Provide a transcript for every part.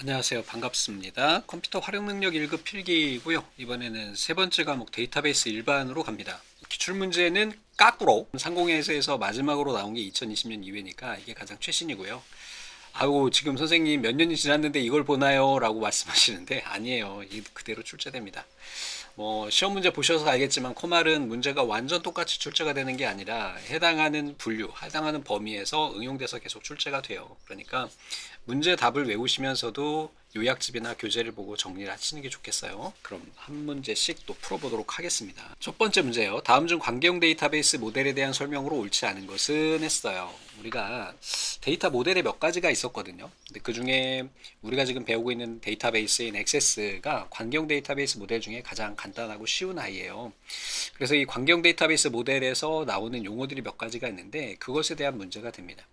안녕하세요. 반갑습니다. 컴퓨터 활용 능력 1급 필기고요. 이번에는 세 번째 과목 데이터베이스 일반으로 갑니다. 기출 문제는 까꾸로 상공회에서 마지막으로 나온 게 2020년 이후니까 이게 가장 최신이고요. 아우 지금 선생님 몇 년이 지났는데 이걸 보나요? 라고 말씀하시는데 아니에요. 이 그대로 출제됩니다. 뭐 시험 문제 보셔서 알겠지만 코말은 문제가 완전 똑같이 출제가 되는 게 아니라 해당하는 분류, 해당하는 범위에서 응용돼서 계속 출제가 돼요. 그러니까 문제 답을 외우시면서도 요약집이나 교재를 보고 정리를 하시는 게 좋겠어요. 그럼 한 문제씩 또 풀어보도록 하겠습니다. 첫 번째 문제요. 다음 중 관계형 데이터베이스 모델에 대한 설명으로 옳지 않은 것은 했어요. 우리가 데이터 모델에 몇 가지가 있었거든요. 근데 그 중에 우리가 지금 배우고 있는 데이터베이스인 액세스가 관계형 데이터베이스 모델 중에 가장 간단하고 쉬운 아이예요. 그래서 이 관계형 데이터베이스 모델에서 나오는 용어들이 몇 가지가 있는데 그것에 대한 문제가 됩니다.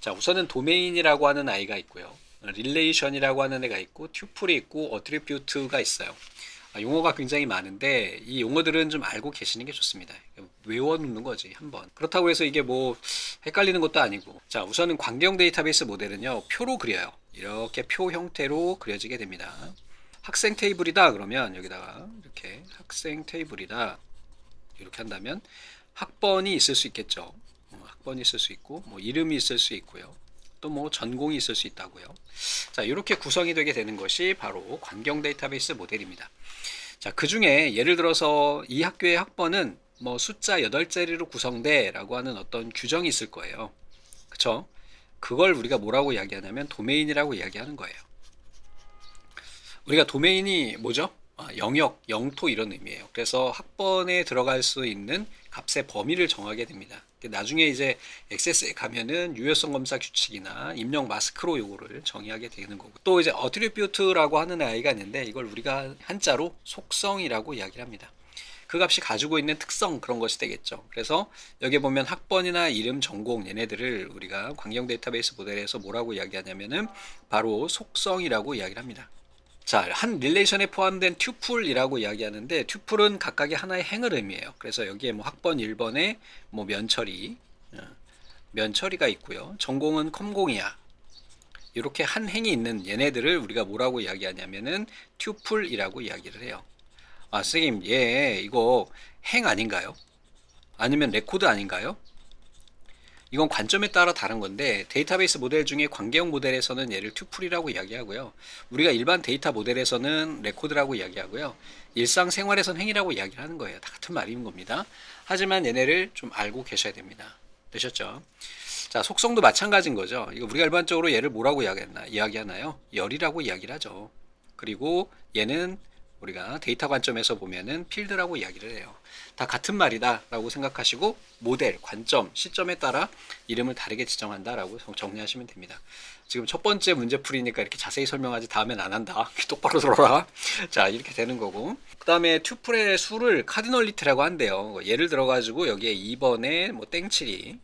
자, 우선은 도메인이라고 하는 아이가 있고요. 릴레이션이라고 하는 애가 있고 튜플이 있고 어트리뷰트가 있어요. 용어가 굉장히 많은데 이 용어들은 좀 알고 계시는 게 좋습니다. 외워놓는 거지 한번. 그렇다고 해서 이게 뭐 헷갈리는 것도 아니고. 자, 우선은 관계형 데이터베이스 모델은요 표로 그려요. 이렇게 표 형태로 그려지게 됩니다. 학생 테이블이다 그러면 여기다가 이렇게 학생 테이블이다 이렇게 한다면 학번이 있을 수 있겠죠. 학번이 있을 수 있고 뭐 이름이 있을 수 있고요. 또 뭐 전공이 있을 수 있다고요. 자, 이렇게 구성이 되게 되는 것이 바로 관계형 데이터베이스 모델입니다. 자, 그 중에 예를 들어서 이 학교의 학번은 뭐 숫자 8자리로 구성돼 라고 하는 어떤 규정이 있을 거예요. 그쵸? 그걸 우리가 뭐라고 이야기하냐면 도메인이라고 이야기하는 거예요. 우리가 도메인이 뭐죠? 영역, 영토 이런 의미예요. 그래서 학번에 들어갈 수 있는 값의 범위를 정하게 됩니다. 나중에 이제 액세스에 가면은 유효성 검사 규칙이나 입력 마스크로 요거를 정의하게 되는 거고. 또 이제 어트리뷰트라고 하는 아이가 있는데 이걸 우리가 한자로 속성이라고 이야기를 합니다. 그 값이 가지고 있는 특성 그런 것이 되겠죠. 그래서 여기 보면 학번이나 이름, 전공 얘네들을 우리가 관계형 데이터베이스 모델에서 뭐라고 이야기하냐면은 바로 속성이라고 이야기를 합니다. 자, 한 릴레이션에 포함된 튜플이라고 이야기하는데 튜플은 각각의 하나의 행을 의미해요. 그래서 여기에 뭐 학번 1번에 뭐 면처리가 있고요. 전공은 컴공이야. 이렇게 한 행이 있는 얘네들을 우리가 뭐라고 이야기하냐면은 튜플이라고 이야기를 해요. 아, 선생님, 이거 행 아닌가요? 아니면 레코드 아닌가요? 이건 관점에 따라 다른 건데 데이터베이스 모델 중에 관계형 모델에서는 얘를 튜플이라고 이야기하고요. 우리가 일반 데이터 모델에서는 레코드라고 이야기하고요. 일상생활에서는 행이라고 이야기를 하는 거예요. 다 같은 말인 겁니다. 하지만 얘네를 좀 알고 계셔야 됩니다. 되셨죠? 자, 속성도 마찬가지인 거죠. 이거 우리가 일반적으로 얘를 뭐라고 이야기하나요? 열이라고 이야기를 하죠. 그리고 얘는 우리가 데이터 관점에서 보면은 필드라고 이야기를 해요. 다 같은 말이다 라고 생각하시고 모델, 관점, 시점에 따라 이름을 다르게 지정한다 라고 정리하시면 됩니다. 지금 첫 번째 문제 풀이니까 이렇게 자세히 설명하지 다음엔 안 한다. 똑바로 들어라. 자, 이렇게 되는 거고. 그 다음에 튜플의 수를 카디널리티라고 한대요. 예를 들어가지고 여기에 2번에 뭐 땡칠이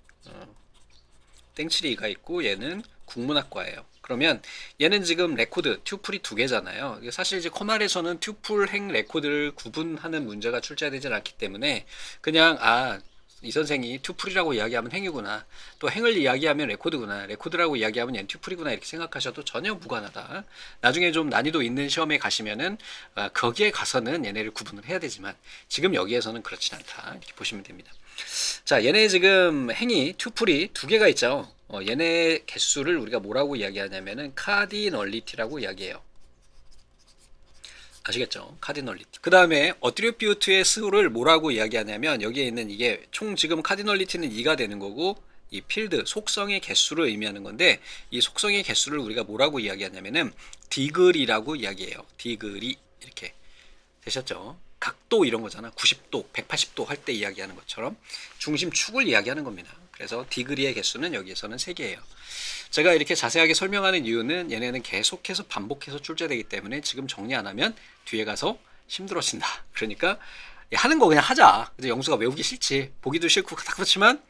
땡칠이가 있고 얘는 국문학과예요. 그러면 얘는 지금 레코드, 튜플이 두 개잖아요. 사실 이제 커말에서는 튜플, 행, 레코드를 구분하는 문제가 출제되진 않기 때문에 그냥 이 선생이 튜플이라고 이야기하면 행이구나. 또 행을 이야기하면 레코드구나. 레코드라고 이야기하면 얘는 튜플이구나. 이렇게 생각하셔도 전혀 무관하다. 나중에 좀 난이도 있는 시험에 가시면은 거기에 가서는 얘네를 구분을 해야 되지만 지금 여기에서는 그렇진 않다. 이렇게 보시면 됩니다. 자, 얘네 지금 행이 튜플이 두 개가 있죠. 얘네 개수를 우리가 뭐라고 이야기하냐면은 카디널리티라고 이야기해요. 아시겠죠? 카디널리티. 그 다음에 어트리뷰트의 수를 뭐라고 이야기하냐면 여기에 있는 이게 총 지금 카디널리티는 2가 되는 거고 이 필드 속성의 개수를 의미하는 건데 이 속성의 개수를 우리가 뭐라고 이야기하냐면은 디그리라고 이야기해요. 디그리 이렇게 되셨죠? 각도 이런 거잖아. 90도, 180도 할 때 이야기하는 것처럼 중심축을 이야기하는 겁니다. 그래서 디그리의 개수는 여기에서는 3개예요. 제가 이렇게 자세하게 설명하는 이유는 얘네는 계속해서 반복해서 출제되기 때문에 지금 정리 안 하면 뒤에 가서 힘들어진다. 그러니까 하는 거 그냥 하자. 근데 영수가 외우기 싫지. 보기도 싫고 다 그렇지만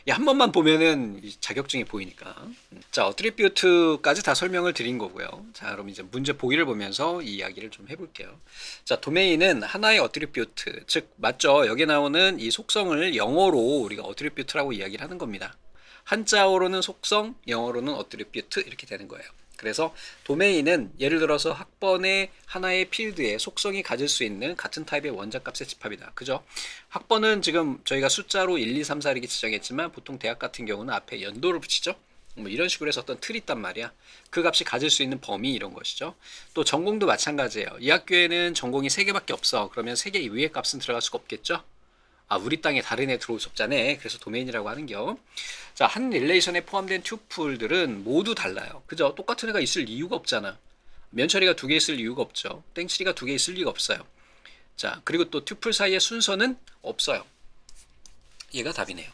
한 번만 보면은 자격증이 보이니까. 자, 어트리뷰트까지 다 설명을 드린 거고요. 자, 그럼 이제 문제 보기를 보면서 이 이야기를 좀 해볼게요. 자, 도메인은 하나의 어트리뷰트, 즉 맞죠? 여기 나오는 이 속성을 영어로 우리가 어트리뷰트라고 이야기를 하는 겁니다. 한자어로는 속성, 영어로는 어트리뷰트 이렇게 되는 거예요. 그래서 도메인은 예를 들어서 학번의 하나의 필드에 속성이 가질 수 있는 같은 타입의 원자값의 집합이다. 그죠? 학번은 지금 저희가 숫자로 1, 2, 3, 4 이렇게 지정했지만 보통 대학 같은 경우는 앞에 연도를 붙이죠. 뭐 이런 식으로 해서 어떤 틀이 있단 말이야. 그 값이 가질 수 있는 범위 이런 것이죠. 또 전공도 마찬가지예요. 이 학교에는 전공이 3개밖에 없어. 그러면 3개 이외의 값은 들어갈 수가 없겠죠. 아, 우리 땅에 다른 애 들어올 수 없잖아. 그래서 도메인이라고 하는겨. 자, 한 릴레이션에 포함된 튜플들은 모두 달라요. 그죠? 똑같은 애가 있을 이유가 없잖아. 면처리가 2개 있을 이유가 없죠. 땡처리가 2개 있을 리가 없어요. 자, 그리고 또 튜플 사이의 순서는 없어요. 얘가 답이네요.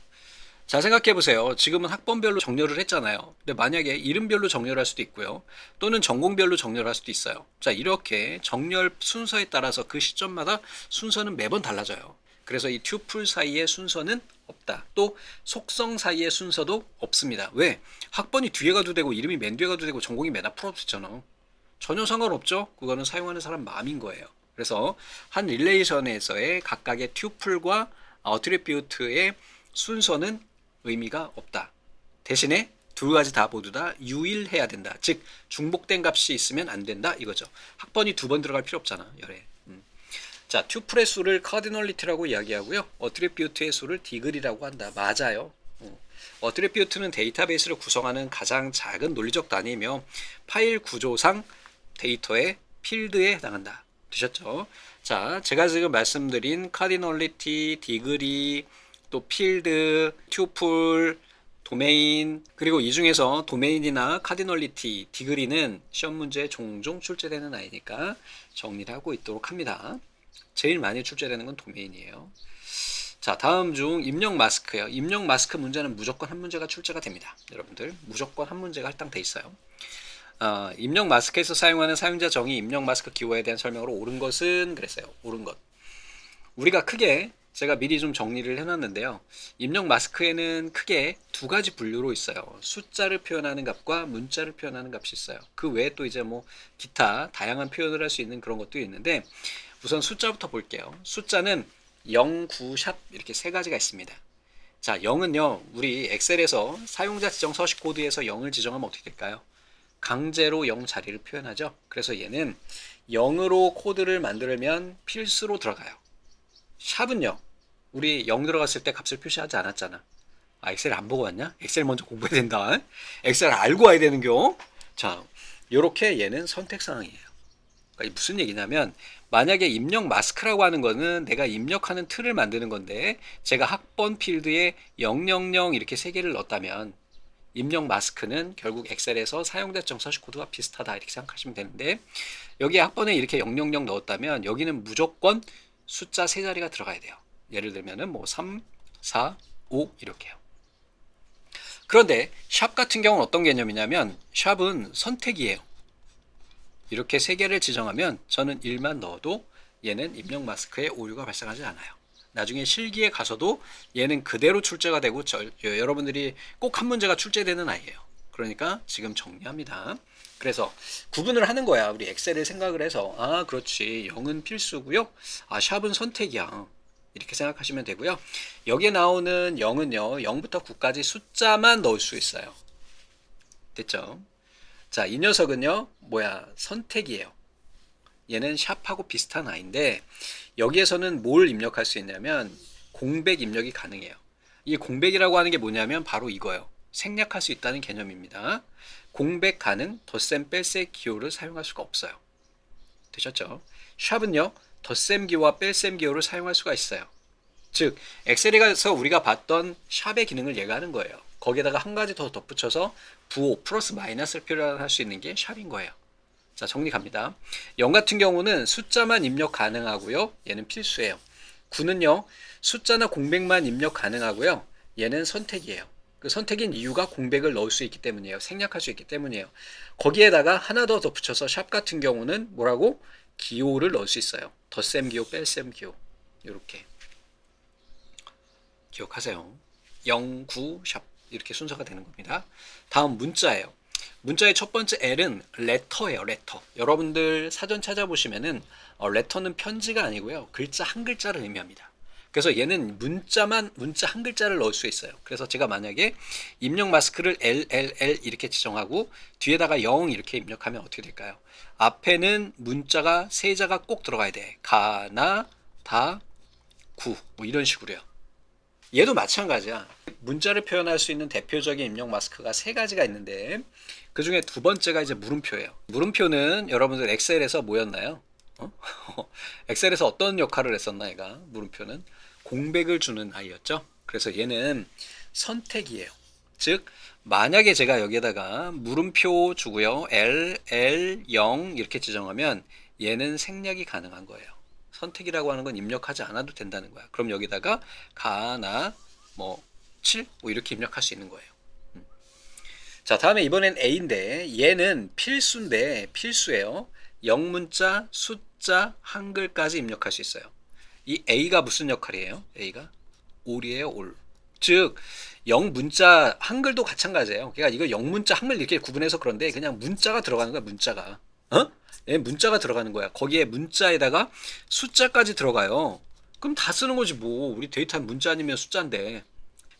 자, 생각해보세요. 지금은 학번별로 정렬을 했잖아요. 근데 만약에 이름별로 정렬할 수도 있고요. 또는 전공별로 정렬할 수도 있어요. 자, 이렇게 정렬 순서에 따라서 그 시점마다 순서는 매번 달라져요. 그래서 이 튜플 사이의 순서는 없다. 또 속성 사이의 순서도 없습니다. 왜? 학번이 뒤에 가도 되고 이름이 맨 뒤에 가도 되고 전공이 맨 앞으로 없잖아. 전혀 상관없죠. 그거는 사용하는 사람 마음인 거예요. 그래서 한 릴레이션에서의 각각의 튜플과 어트리뷰트의 순서는 의미가 없다. 대신에 두 가지 다 모두 다 유일해야 된다. 즉 중복된 값이 있으면 안 된다 이거죠. 학번이 2번 들어갈 필요 없잖아. 열에. 자, 튜플의 수를 카디널리티라고 이야기하고요. 어트리뷰트의 수를 디글이라고 한다. 맞아요. 어트리뷰트는 데이터베이스를 구성하는 가장 작은 논리적 단위이며 파일 구조상 데이터의 필드에 해당한다. 되셨죠? 자, 제가 지금 말씀드린 카디널리티, 디글이, 또 필드, 튜플, 도메인, 그리고 이 중에서 도메인이나 카디널리티, 디그리는 시험 문제에 종종 출제되는 아이니까 정리를 하고 있도록 합니다. 제일 많이 출제되는 건 도메인이에요. 자, 다음 중 입력 마스크예요. 입력 마스크 문제는 무조건 한 문제가 출제가 됩니다. 여러분들 무조건 한 문제가 할당돼 있어요. 입력 마스크에서 사용하는 사용자 정의 입력 마스크 기호에 대한 설명으로 옳은 것은 그랬어요. 옳은 것. 우리가 크게 제가 미리 좀 정리를 해놨는데요. 입력 마스크에는 크게 2가지 분류로 있어요. 숫자를 표현하는 값과 문자를 표현하는 값이 있어요. 그 외에 또 이제 뭐 기타 다양한 표현을 할 수 있는 그런 것도 있는데 우선 숫자부터 볼게요. 숫자는 0, 9, 샵 이렇게 3가지가 있습니다. 자, 0은요. 우리 엑셀에서 사용자 지정 서식 코드에서 0을 지정하면 어떻게 될까요? 강제로 0 자리를 표현하죠. 그래서 얘는 0으로 코드를 만들면 필수로 들어가요. 샵은요. 우리 0 들어갔을 때 값을 표시하지 않았잖아. 아, 엑셀 안 보고 왔냐? 엑셀 먼저 공부해야 된다. 엑셀 알고 와야 되는겨. 자, 요렇게 얘는 선택사항이에요. 그러니까 무슨 얘기냐면 만약에 입력 마스크라고 하는 거는 내가 입력하는 틀을 만드는 건데 제가 학번 필드에 000 이렇게 3개를 넣었다면 입력 마스크는 결국 엑셀에서 사용자 지정 서식 코드와 비슷하다 이렇게 생각하시면 되는데 여기에 학번에 이렇게 000 넣었다면 여기는 무조건 숫자 3자리가 들어가야 돼요. 예를 들면은 뭐 3, 4, 5 이렇게요. 그런데 샵 같은 경우는 어떤 개념이냐면 샵은 선택이에요. 이렇게 3개를 지정하면 저는 1만 넣어도 얘는 입력 마스크에 오류가 발생하지 않아요. 나중에 실기에 가서도 얘는 그대로 출제가 되고 여러분들이 꼭 한 문제가 출제되는 아이예요. 그러니까 지금 정리합니다. 그래서 구분을 하는 거야. 우리 엑셀을 생각을 해서 아 그렇지 0은 필수고요. 아 샵은 선택이야. 이렇게 생각하시면 되고요. 여기에 나오는 0은요. 0부터 9까지 숫자만 넣을 수 있어요. 됐죠? 자, 이 녀석은요. 뭐야? 선택이에요. 얘는 샵하고 비슷한 아이인데 여기에서는 뭘 입력할 수 있냐면 공백 입력이 가능해요. 이 공백이라고 하는 게 뭐냐면 바로 이거예요. 생략할 수 있다는 개념입니다. 공백 가능, 덧셈, 뺄셈 기호를 사용할 수가 없어요. 되셨죠? 샵은요. 덧셈 기호와 뺄셈 기호를 사용할 수가 있어요. 즉 엑셀에서 우리가 봤던 샵의 기능을 얘가 하는 거예요. 거기에다가 한 가지 더 덧붙여서 부호 플러스 마이너스를 표현할 수 있는 게 샵인 거예요. 자, 정리 갑니다. 0 같은 경우는 숫자만 입력 가능하고요. 얘는 필수예요. 9는요. 숫자나 공백만 입력 가능하고요. 얘는 선택이에요. 그 선택인 이유가 공백을 넣을 수 있기 때문이에요. 생략할 수 있기 때문이에요. 거기에다가 하나 더 덧붙여서 샵 같은 경우는 뭐라고? 기호를 넣을 수 있어요. 덧셈 기호, 뺄셈 기호. 이렇게 기억하세요. 0, 9, 샵 이렇게 순서가 되는 겁니다. 다음 문자예요. 문자의 첫 번째 L은 레터예요. 레터. 여러분들 사전 찾아보시면은 레터는 편지가 아니고요. 글자 한 글자를 의미합니다. 그래서 얘는 문자 한 글자를 넣을 수 있어요. 그래서 제가 만약에 입력 마스크를 LLL 이렇게 지정하고 뒤에다가 0 이렇게 입력하면 어떻게 될까요? 앞에는 문자가 세 자가 꼭 들어가야 돼. 가나 다 구 뭐 이런 식으로요. 얘도 마찬가지야. 문자를 표현할 수 있는 대표적인 입력 마스크가 세 가지가 있는데 그 중에 두 번째가 이제 물음표예요. 물음표는 여러분들 엑셀에서 뭐였나요? 엑셀에서 어떤 역할을 했었나 얘가? 물음표는 공백을 주는 아이였죠. 그래서 얘는 선택이에요. 즉 만약에 제가 여기에다가 물음표 주고요. L, L, 0 이렇게 지정하면 얘는 생략이 가능한 거예요. 선택이라고 하는 건 입력하지 않아도 된다는 거야. 그럼 여기다가 가나 뭐 7, 뭐 이렇게 입력할 수 있는 거예요. 자, 다음에 이번엔 A인데 얘는 필수예요. 영문자, 숫자, 한글까지 입력할 수 있어요. 이 A가 무슨 역할이에요? A가 올이에요, 올. 즉 영문자, 한글도 마찬가지예요. 그러니까 이거 영문자, 한글 이렇게 구분해서 그런데 그냥 문자가 들어가는 거야, 문자가. 예, 문자가 들어가는 거야. 거기에 문자에다가 숫자까지 들어가요. 그럼 다 쓰는 거지 뭐. 우리 데이터는 문자 아니면 숫자인데.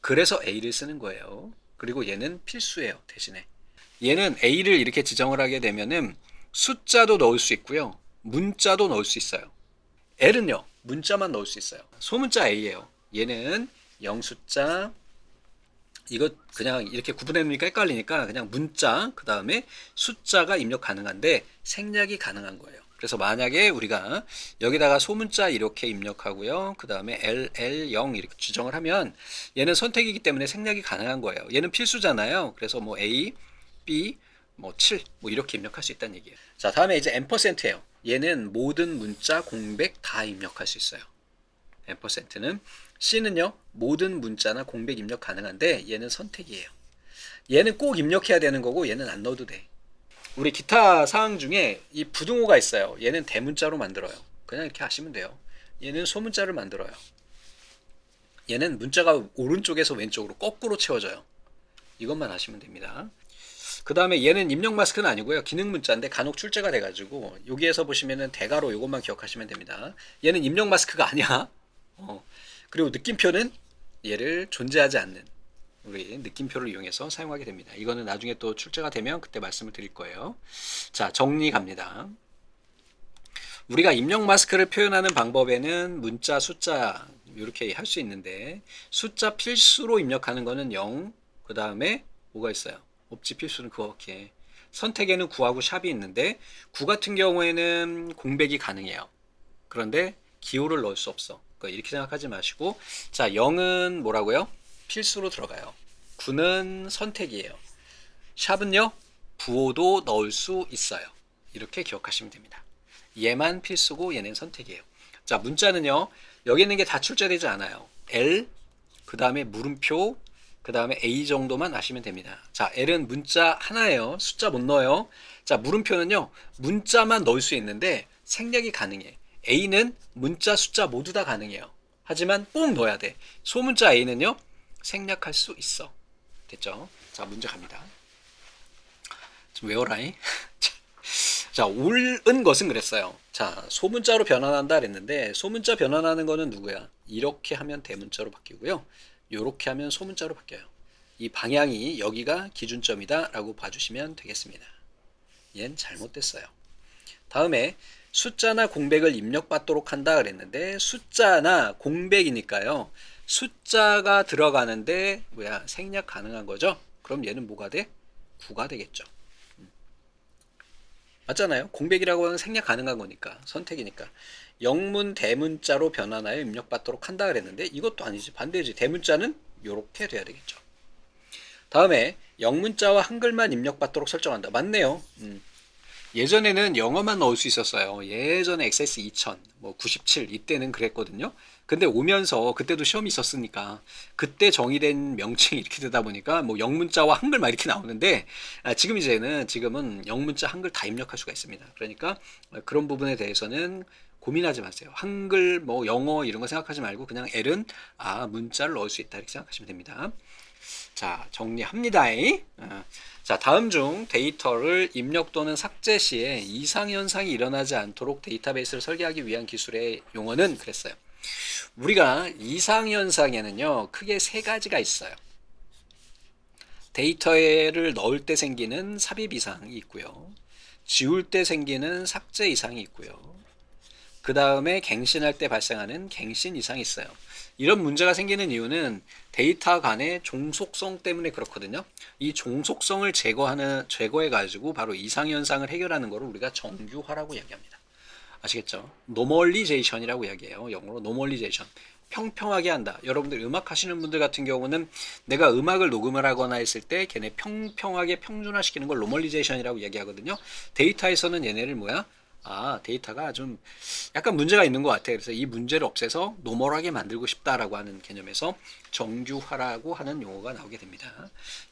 그래서 A를 쓰는 거예요. 그리고 얘는 필수예요, 대신에. 얘는 A를 이렇게 지정을 하게 되면은 숫자도 넣을 수 있고요. 문자도 넣을 수 있어요. L은요, 문자만 넣을 수 있어요. 소문자 A예요. 얘는 영숫자, 이거 그냥 이렇게 구분해놓으니까 헷갈리니까 그냥 문자, 그 다음에 숫자가 입력 가능한데 생략이 가능한 거예요. 그래서 만약에 우리가 여기다가 소문자 이렇게 입력하고요. 그 다음에 LL0 이렇게 지정을 하면 얘는 선택이기 때문에 생략이 가능한 거예요. 얘는 필수잖아요. 그래서 뭐 A, B, 뭐 7, 뭐 이렇게 입력할 수 있다는 얘기예요. 자, 다음에 이제 %예요. 얘는 모든 문자 공백 다 입력할 수 있어요. %는 C는요, 모든 문자나 공백 입력 가능한데 얘는 선택이에요. 얘는 꼭 입력해야 되는 거고 얘는 안 넣어도 돼. 우리 기타 사항 중에 이 부등호가 있어요. 얘는 대문자로 만들어요. 그냥 이렇게 하시면 돼요. 얘는 소문자를 만들어요. 얘는 문자가 오른쪽에서 왼쪽으로 거꾸로 채워져요. 이것만 하시면 됩니다. 그 다음에 얘는 입력 마스크는 아니고요. 기능 문자인데 간혹 출제가 돼가지고 여기에서 보시면은 대괄호 이것만 기억하시면 됩니다. 얘는 입력 마스크가 아니야. 그리고 느낌표는 얘를 존재하지 않는 우리 느낌표를 이용해서 사용하게 됩니다. 이거는 나중에 또 출제가 되면 그때 말씀을 드릴 거예요. 자, 정리 갑니다. 우리가 입력 마스크를 표현하는 방법에는 문자, 숫자 이렇게 할 수 있는데 숫자 필수로 입력하는 거는 0, 그 다음에 뭐가 있어요? 없지, 필수는 그거밖에. 선택에는 9하고 샵이 있는데 9 같은 경우에는 공백이 가능해요. 그런데 기호를 넣을 수 없어. 그러니까 이렇게 생각하지 마시고, 자, 0은 뭐라고요? 필수로 들어가요. 9는 선택이에요. 샵은요, 부호도 넣을 수 있어요. 이렇게 기억하시면 됩니다. 얘만 필수고 얘는 선택이에요. 자, 문자는요, 여기 있는 게 다 출제되지 않아요. L, 그 다음에 물음표, 그 다음에 A 정도만 아시면 됩니다. 자, L은 문자 하나예요. 숫자 못 넣어요. 자, 물음표는요, 문자만 넣을 수 있는데 생략이 가능해. A는 문자, 숫자 모두 다 가능해요. 하지만 꼭 넣어야 돼. 소문자 A는요, 생략할 수 있어. 됐죠? 자, 문제 갑니다. 좀 외워라잉. 자, 옳은 것은 그랬어요. 자, 소문자로 변환한다 그랬는데 소문자 변환하는 거는 누구야? 이렇게 하면 대문자로 바뀌고요. 이렇게 하면 소문자로 바뀌어요. 이 방향이 여기가 기준점이다 라고 봐주시면 되겠습니다. 얜 잘못됐어요. 다음에 숫자나 공백을 입력받도록 한다 그랬는데 숫자나 공백이니까요. 숫자가 들어가는데 뭐야, 생략 가능한 거죠? 그럼 얘는 뭐가 돼? 9가 되겠죠. 맞잖아요. 공백이라고 하는 생략 가능한 거니까, 선택이니까. 영문 대문자로 변환하여 입력받도록 한다 그랬는데 이것도 아니지, 반대지. 대문자는 이렇게 돼야 되겠죠. 다음에 영문자와 한글만 입력받도록 설정한다. 맞네요. 예전에는 영어만 넣을 수 있었어요. 예전에 XS 2000, 뭐 97 이때는 그랬거든요. 근데 오면서 그때도 시험이 있었으니까 그때 정의된 명칭이 이렇게 되다 보니까 뭐 영문자와 한글만 이렇게 나오는데 지금은 영문자 한글 다 입력할 수가 있습니다. 그러니까 그런 부분에 대해서는 고민하지 마세요. 한글 뭐 영어 이런 거 생각하지 말고 그냥 L은 문자를 넣을 수 있다 이렇게 생각하시면 됩니다. 자, 정리합니다. 자, 다음 중 데이터를 입력 또는 삭제 시에 이상현상이 일어나지 않도록 데이터베이스를 설계하기 위한 기술의 용어는 그랬어요. 우리가 이상현상에는요, 크게 세 가지가 있어요. 데이터를 넣을 때 생기는 삽입 이상이 있고요. 지울 때 생기는 삭제 이상이 있고요. 그 다음에 갱신할 때 발생하는 갱신 이상이 있어요. 이런 문제가 생기는 이유는 데이터 간의 종속성 때문에 그렇거든요. 이 종속성을 제거해가지고 바로 이상현상을 해결하는 것을 우리가 정규화라고 이야기합니다. 아시겠죠? 노멀리제이션이라고 이야기해요. 영어로 노멀리제이션. 평평하게 한다. 여러분들 음악 하시는 분들 같은 경우는 내가 음악을 녹음을 하거나 했을 때 걔네 평평하게 평준화시키는 걸 노멀리제이션이라고 이야기하거든요. 데이터에서는 얘네를 뭐야? 데이터가 좀 약간 문제가 있는 것 같아요. 그래서 이 문제를 없애서 노멀하게 만들고 싶다라고 하는 개념에서 정규화라고 하는 용어가 나오게 됩니다.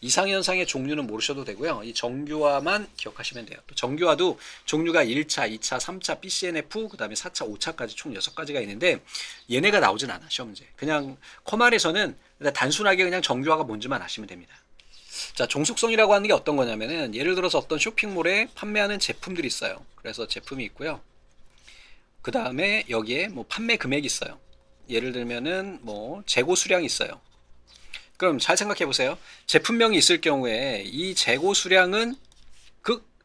이상현상의 종류는 모르셔도 되고요. 이 정규화만 기억하시면 돼요. 또 정규화도 종류가 1차, 2차, 3차, BCNF, 그 다음에 4차, 5차까지 총 6가지가 있는데 얘네가 나오진 않아, 시험 문제. 그냥 컴알에서는 단순하게 그냥 정규화가 뭔지만 아시면 됩니다. 자, 종속성이라고 하는 게 어떤 거냐면은 예를 들어서 어떤 쇼핑몰에 판매하는 제품들이 있어요. 그래서 제품이 있고요. 그 다음에 여기에 뭐 판매 금액이 있어요. 예를 들면은 뭐 재고 수량이 있어요. 그럼 잘 생각해 보세요. 제품명이 있을 경우에 이 재고 수량은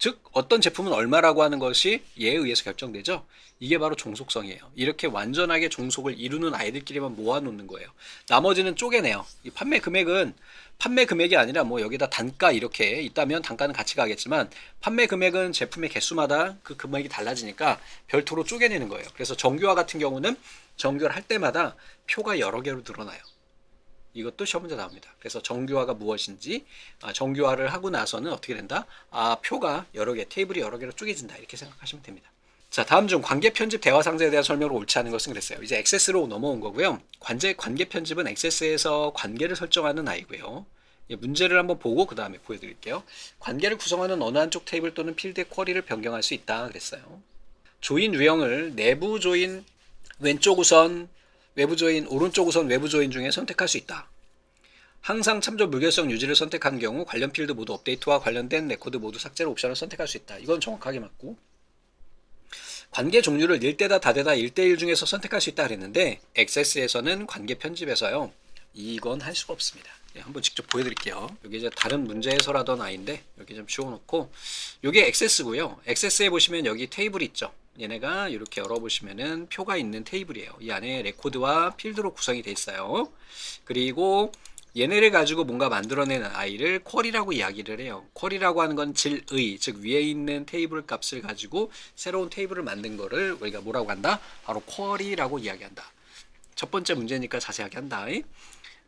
즉 어떤 제품은 얼마라고 하는 것이 얘에 의해서 결정되죠. 이게 바로 종속성이에요. 이렇게 완전하게 종속을 이루는 아이들끼리만 모아놓는 거예요. 나머지는 쪼개내요. 이 판매 금액이 아니라 뭐 여기다 단가 이렇게 있다면 단가는 같이 가겠지만 판매 금액은 제품의 개수마다 그 금액이 달라지니까 별도로 쪼개내는 거예요. 그래서 정규화 같은 경우는 정규화를 할 때마다 표가 여러 개로 늘어나요. 이것도 시험 문제 나옵니다. 그래서 정규화가 무엇인지, 정규화를 하고 나서는 어떻게 된다? 표가 여러 개, 테이블이 여러 개로 쪼개진다. 이렇게 생각하시면 됩니다. 자, 다음 중 관계 편집 대화 상자에 대한 설명으로 옳지 않은 것은 그랬어요. 이제 액세스로 넘어온 거고요. 관계 편집은 액세스에서 관계를 설정하는 아이고요. 문제를 한번 보고 그 다음에 보여드릴게요. 관계를 구성하는 어느 한쪽 테이블 또는 필드의 쿼리를 변경할 수 있다 그랬어요. 조인 유형을 내부 조인 왼쪽 우선, 외부 조인 오른쪽 우선 외부 조인 중에 선택할 수 있다. 항상 참조 무결성 유지를 선택한 경우 관련 필드 모두 업데이트와 관련된 레코드 모두 삭제를 옵션을 선택할 수 있다. 이건 정확하게 맞고, 관계 종류를 1대다 다대다 1대1 중에서 선택할 수 있다 그랬는데 액세스에서는 관계 편집에서요 이건 할 수가 없습니다. 한번 직접 보여드릴게요. 여기 이제 다른 문제에서라던 아이인데 여기 좀 지워놓고, 이게 액세스고요. 액세스에 보시면 여기 테이블이 있죠. 얘네가 이렇게 열어보시면은 표가 있는 테이블이에요. 이 안에 레코드와 필드로 구성이 돼 있어요. 그리고 얘네를 가지고 뭔가 만들어낸 아이를 쿼리라고 이야기를 해요. 쿼리라고 하는 건 질의, 즉 위에 있는 테이블 값을 가지고 새로운 테이블을 만든 거를 우리가 뭐라고 한다? 바로 쿼리라고 이야기한다. 첫 번째 문제니까 자세하게 한다.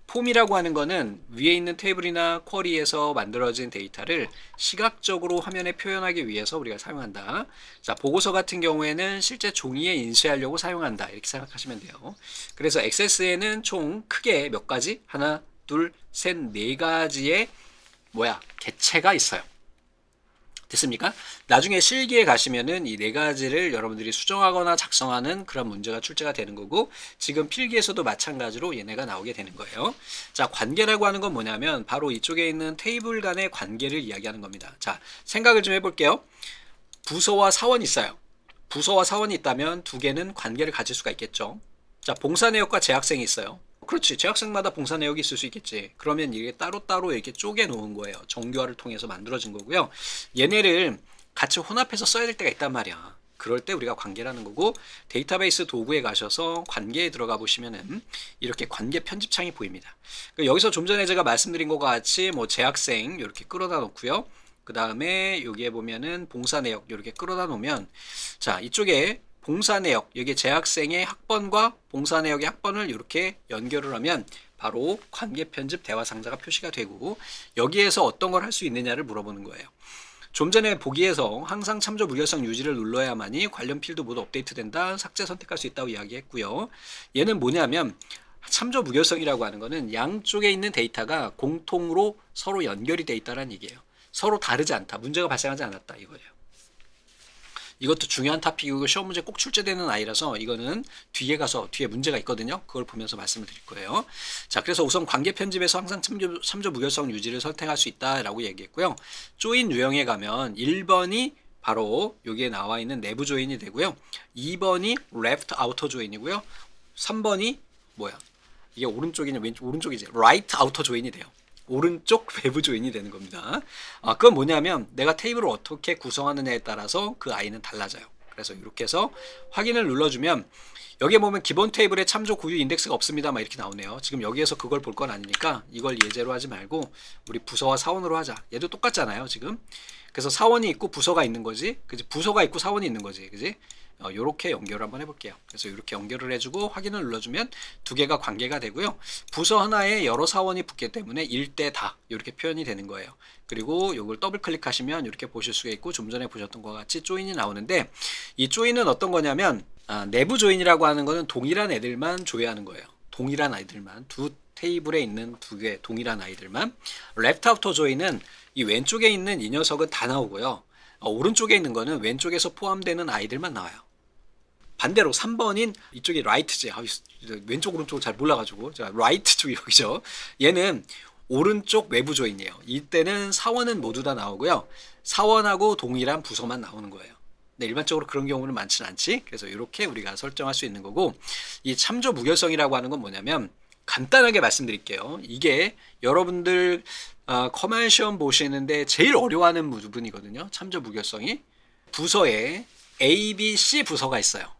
폼이라고 하는 거는 위에 있는 테이블이나 쿼리에서 만들어진 데이터를 시각적으로 화면에 표현하기 위해서 우리가 사용한다. 자, 보고서 같은 경우에는 실제 종이에 인쇄하려고 사용한다. 이렇게 생각하시면 돼요. 그래서 액세스에는 총 크게 몇 가지? 하나, 둘, 셋, 네 가지의 개체가 있어요. 됐습니까? 나중에 실기에 가시면은 이 네 가지를 여러분들이 수정하거나 작성하는 그런 문제가 출제가 되는 거고, 지금 필기에서도 마찬가지로 얘네가 나오게 되는 거예요. 자, 관계라고 하는 건 뭐냐면 바로 이쪽에 있는 테이블 간의 관계를 이야기하는 겁니다. 자, 생각을 좀 해볼게요. 부서와 사원이 있어요. 부서와 사원이 있다면 두 개는 관계를 가질 수가 있겠죠. 자, 봉사 내역과 재학생이 있어요. 그렇지, 재학생마다 봉사 내역이 있을 수 있겠지. 그러면 이게 따로따로 이렇게 쪼개 놓은 거예요. 정규화를 통해서 만들어진 거고요. 얘네를 같이 혼합해서 써야 될 때가 있단 말이야. 그럴 때 우리가 관계라는 거고, 데이터베이스 도구에 가셔서 관계에 들어가 보시면은 이렇게 관계 편집창이 보입니다. 여기서 좀 전에 제가 말씀드린 것과 같이 뭐 재학생 이렇게 끌어다 놓고요. 그 다음에 여기에 보면은 봉사 내역 이렇게 끌어다 놓으면, 자, 이쪽에 봉사 내역, 여기 재학생의 학번과 봉사 내역의 학번을 이렇게 연결을 하면 바로 관계 편집 대화 상자가 표시가 되고, 여기에서 어떤 걸 할 수 있느냐를 물어보는 거예요. 좀 전에 보기에서 항상 참조 무결성 유지를 눌러야만이 관련 필드 모두 업데이트 된다, 삭제 선택할 수 있다고 이야기했고요. 얘는 뭐냐면 참조 무결성이라고 하는 거는 양쪽에 있는 데이터가 공통으로 서로 연결이 돼 있다는 얘기예요. 서로 다르지 않다, 문제가 발생하지 않았다 이거예요. 이것도 중요한 토픽이고 시험 문제 꼭 출제되는 아이라서 이거는 뒤에 가서 뒤에 문제가 있거든요. 그걸 보면서 말씀을 드릴 거예요. 자, 그래서 우선 관계 편집에서 항상 참조 무결성 유지를 선택할 수 있다라고 얘기했고요. 조인 유형에 가면 1번이 바로 여기에 나와 있는 내부 조인이 되고요. 2번이 left outer 조인이고요. 3번이 뭐야? 이게 오른쪽이냐 왼쪽 오른쪽이지. right outer join이 돼요. 오른쪽 외부 조인이 되는 겁니다. 그건 뭐냐면 내가 테이블을 어떻게 구성하느냐에 따라서 그 i는 달라져요. 그래서 이렇게 해서 확인을 눌러주면 여기에 보면 기본 테이블에 참조 고유 인덱스가 없습니다. 막 이렇게 나오네요. 지금 여기에서 그걸 볼 건 아니니까 이걸 예제로 하지 말고 우리 부서와 사원으로 하자. 얘도 똑같잖아요. 지금. 그래서 사원이 있고 부서가 있는 거지. 그지? 부서가 있고 사원이 있는 거지. 그지? 요렇게 연결을 한번 해볼게요. 그래서 이렇게 연결을 해주고 확인을 눌러주면 두 개가 관계가 되고요. 부서 하나에 여러 사원이 붙기 때문에 일대다 이렇게 표현이 되는 거예요. 그리고 이걸 더블 클릭하시면 이렇게 보실 수가 있고 좀 전에 보셨던 것 같이 조인이 나오는데 이 조인은 어떤 거냐면 내부 조인이라고 하는 거는 동일한 애들만 조회하는 거예요. 동일한 아이들만 두 테이블에 있는 두 개 동일한 아이들만. 레프트 아우터 조인은 이 왼쪽에 있는 이 녀석은 다 나오고요. 오른쪽에 있는 거는 왼쪽에서 포함되는 아이들만 나와요. 반대로 3번인 이쪽이 라이트지. 왼쪽 오른쪽을 잘 몰라가지고 라이트 쪽이 여기죠. 얘는 오른쪽 외부 조인이에요. 이때는 사원은 모두 다 나오고요. 사원하고 동일한 부서만 나오는 거예요. 근데 일반적으로 그런 경우는 많지는 않지. 그래서 이렇게 우리가 설정할 수 있는 거고, 이 참조 무결성이라고 하는 건 뭐냐면 간단하게 말씀드릴게요. 이게 여러분들 커맨 시험 보시는데 제일 어려워하는 부분이거든요. 참조 무결성이. 부서에 A, B, C 부서가 있어요.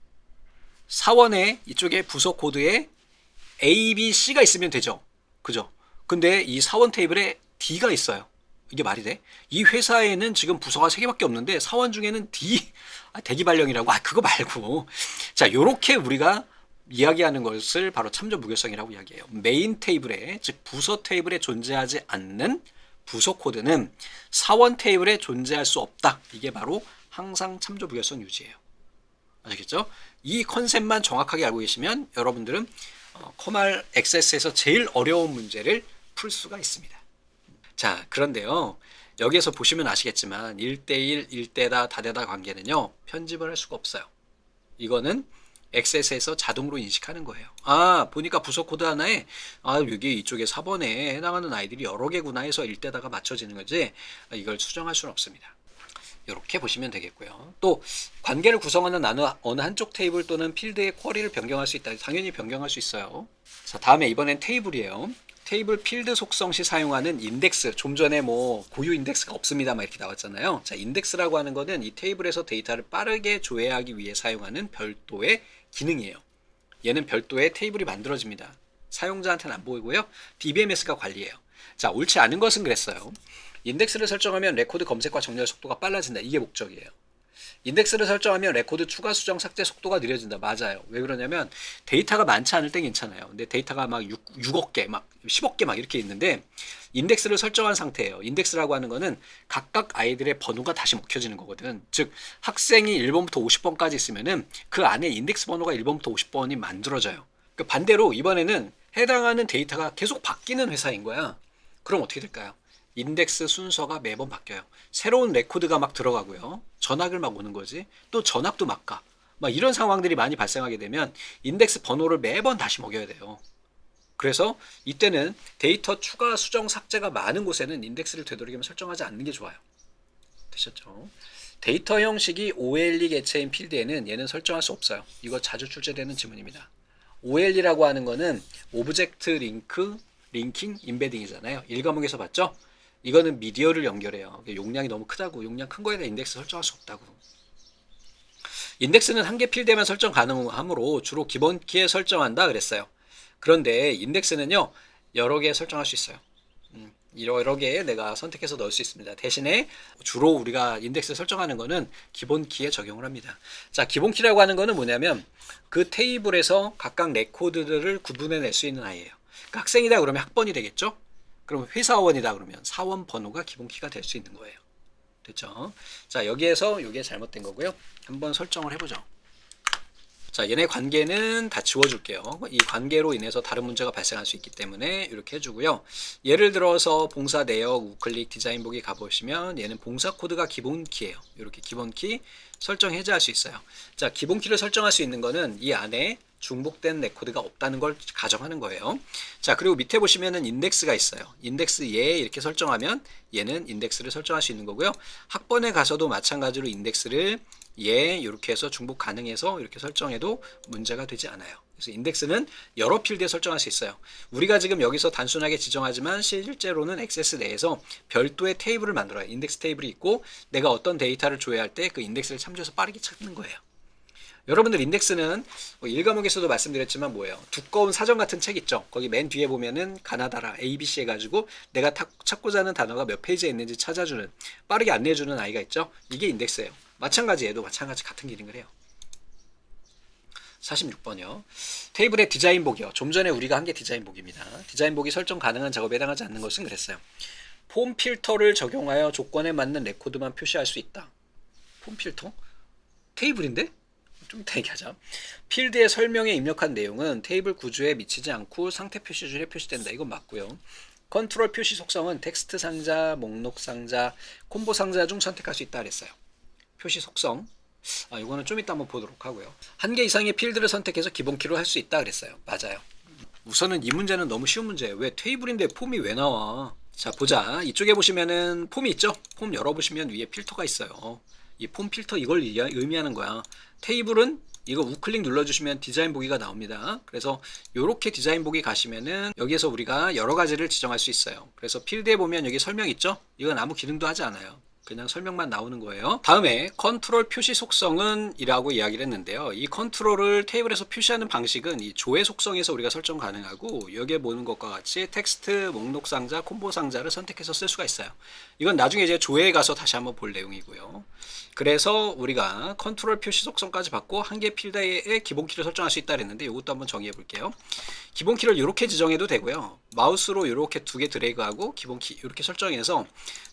사원에 이쪽에 부서 코드에 A, B, C가 있으면 되죠. 그죠? 근데 이 사원 테이블에 D가 있어요. 이게 말이 돼? 이 회사에는 지금 부서가 3개밖에 없는데 사원 중에는 D, 대기 발령이라고. 그거 말고. 자, 요렇게 우리가 이야기하는 것을 바로 참조 무결성이라고 이야기해요. 메인 테이블에, 즉 부서 테이블에 존재하지 않는 부서 코드는 사원 테이블에 존재할 수 없다. 이게 바로 항상 참조 무결성 유지예요. 아시겠죠? 이 컨셉만 정확하게 알고 계시면 여러분들은 커말 액세스에서 제일 어려운 문제를 풀 수가 있습니다. 자, 그런데요. 여기에서 보시면 아시겠지만 1대1, 1대다, 다대다 관계는요. 편집을 할 수가 없어요. 이거는 액세스에서 자동으로 인식하는 거예요. 보니까 부서 코드 하나에 여기 이쪽에 4번에 해당하는 아이들이 여러 개구나 해서 1대다가 맞춰지는 거지 이걸 수정할 수는 없습니다. 이렇게 보시면 되겠고요. 또 관계를 구성하는 어느 한쪽 테이블 또는 필드의 쿼리를 변경할 수 있다. 당연히 변경할 수 있어요. 자, 다음에 이번엔 테이블이에요. 테이블 필드 속성 시 사용하는 인덱스. 좀 전에 뭐 고유 인덱스가 없습니다 막 이렇게 나왔잖아요. 자, 인덱스라고 하는 거는 이 테이블에서 데이터를 빠르게 조회하기 위해 사용하는 별도의 기능이에요. 얘는 별도의 테이블이 만들어집니다. 사용자한테는 안 보이고요. DBMS가 관리해요. 자, 옳지 않은 것은 그랬어요. 인덱스를 설정하면 레코드 검색과 정렬 속도가 빨라진다. 이게 목적이에요. 인덱스를 설정하면 레코드 추가 수정 삭제 속도가 느려진다. 맞아요. 왜 그러냐면 데이터가 많지 않을 땐 괜찮아요. 근데 데이터가 막 6억 개, 막 10억 개 막 이렇게 있는데 인덱스를 설정한 상태예요. 인덱스라고 하는 거는 각각 아이들의 번호가 다시 먹혀지는 거거든. 즉 학생이 1번부터 50번까지 있으면은 그 안에 인덱스 번호가 1번부터 50번이 만들어져요. 그 반대로 이번에는 해당하는 데이터가 계속 바뀌는 회사인 거야. 그럼 어떻게 될까요? 인덱스 순서가 매번 바뀌어요. 새로운 레코드가 막 들어가고요. 전학을 막 오는 거지. 또 전학도 막 가. 막 이런 상황들이 많이 발생하게 되면 인덱스 번호를 매번 다시 먹여야 돼요. 그래서 이때는 데이터 추가 수정 삭제가 많은 곳에는 인덱스를 되도록이면 설정하지 않는 게 좋아요. 되셨죠? 데이터 형식이 OLE 개체인 필드에는 얘는 설정할 수 없어요. 이거 자주 출제되는 지문입니다. OLE라고 하는 거는 오브젝트 링킹 임베딩이잖아요. 1과목에서 봤죠? 이거는 미디어를 연결해요. 용량이 너무 크다고. 용량 큰 거에다 인덱스 설정할 수 없다고. 인덱스는 한 개 필드에만 설정 가능하므로 주로 기본 키에 설정한다 그랬어요. 그런데 인덱스는요. 여러 개 설정할 수 있어요. 여러 개 내가 선택해서 넣을 수 있습니다. 대신에 주로 우리가 인덱스 설정하는 거는 기본 키에 적용을 합니다. 자, 기본 키라고 하는 거는 뭐냐면 그 테이블에서 각각 레코드들을 구분해낼 수 있는 아이예요. 그러니까 학생이다 그러면 학번이 되겠죠? 그럼 회사원이다 그러면 사원 번호가 기본 키가 될 수 있는 거예요. 됐죠? 자, 여기에서 이게 잘못된 거고요. 한번 설정을 해보죠. 자, 얘네 관계는 다 지워줄게요. 이 관계로 인해서 다른 문제가 발생할 수 있기 때문에 이렇게 해주고요. 예를 들어서 봉사 내역 우클릭 디자인 보기 가보시면 얘는 봉사 코드가 기본 키예요. 이렇게 기본 키 설정 해제할 수 있어요. 자, 기본 키를 설정할 수 있는 거는 이 안에 중복된 레코드가 없다는 걸 가정하는 거예요. 자, 그리고 밑에 보시면은 인덱스가 있어요. 인덱스 얘 이렇게 설정하면 얘는 인덱스를 설정할 수 있는 거고요. 학번에 가서도 마찬가지로 인덱스를 얘 이렇게 해서 중복 가능해서 이렇게 설정해도 문제가 되지 않아요. 그래서 인덱스는 여러 필드에 설정할 수 있어요. 우리가 지금 여기서 단순하게 지정하지만 실제로는 액세스 내에서 별도의 테이블을 만들어요. 인덱스 테이블이 있고 내가 어떤 데이터를 조회할 때 그 인덱스를 참조해서 빠르게 찾는 거예요. 여러분들 인덱스는 뭐 1과목에서도 말씀드렸지만 뭐예요? 두꺼운 사전 같은 책 있죠? 거기 맨 뒤에 보면은 가나다라 ABC 해가지고 내가 찾고자 하는 단어가 몇 페이지에 있는지 찾아주는, 빠르게 안내해주는 아이가 있죠? 이게 인덱스예요. 마찬가지 얘도 마찬가지 같은 기능을 해요. 46번이요. 테이블의 디자인 보기요. 좀 전에 우리가 한 게 디자인 보기입니다. 디자인 보기 설정 가능한 작업에 해당하지 않는 것은 그랬어요. 폼 필터를 적용하여 조건에 맞는 레코드만 표시할 수 있다. 폼 필터? 테이블인데? 좀 이따 얘기하자. 필드의 설명에 입력한 내용은 테이블 구조에 미치지 않고 상태 표시줄에 표시된다. 이건 맞고요. 컨트롤 표시 속성은 텍스트 상자, 목록 상자, 콤보 상자 중 선택할 수 있다 그랬어요. 표시 속성. 이거는 좀 이따 한번 보도록 하고요. 한 개 이상의 필드를 선택해서 기본키로 할 수 있다 그랬어요. 맞아요. 우선은 이 문제는 너무 쉬운 문제예요. 왜 테이블인데 폼이 왜 나와? 자, 보자. 이쪽에 보시면은 폼이 있죠? 폼 열어보시면 위에 필터가 있어요. 이 폼 필터 이걸 의미하는 거야. 테이블은 이거 우클릭 눌러주시면 디자인 보기가 나옵니다. 그래서 이렇게 디자인 보기 가시면은 여기에서 우리가 여러 가지를 지정할 수 있어요. 그래서 필드에 보면 여기 설명 있죠? 이건 아무 기능도 하지 않아요. 그냥 설명만 나오는 거예요. 다음에 컨트롤 표시 속성은 이라고 이야기를 했는데요. 이 컨트롤을 테이블에서 표시하는 방식은 이 조회 속성에서 우리가 설정 가능하고 여기에 보는 것과 같이 텍스트, 목록 상자, 콤보 상자를 선택해서 쓸 수가 있어요. 이건 나중에 이제 조회에 가서 다시 한번 볼 내용이고요. 그래서 우리가 컨트롤 표시 속성까지 받고 한 개 필드에 기본키를 설정할 수 있다 그랬는데 이것도 한번 정의해 볼게요. 기본키를 이렇게 지정해도 되고요. 마우스로 이렇게 두 개 드래그하고 기본키 이렇게 설정해서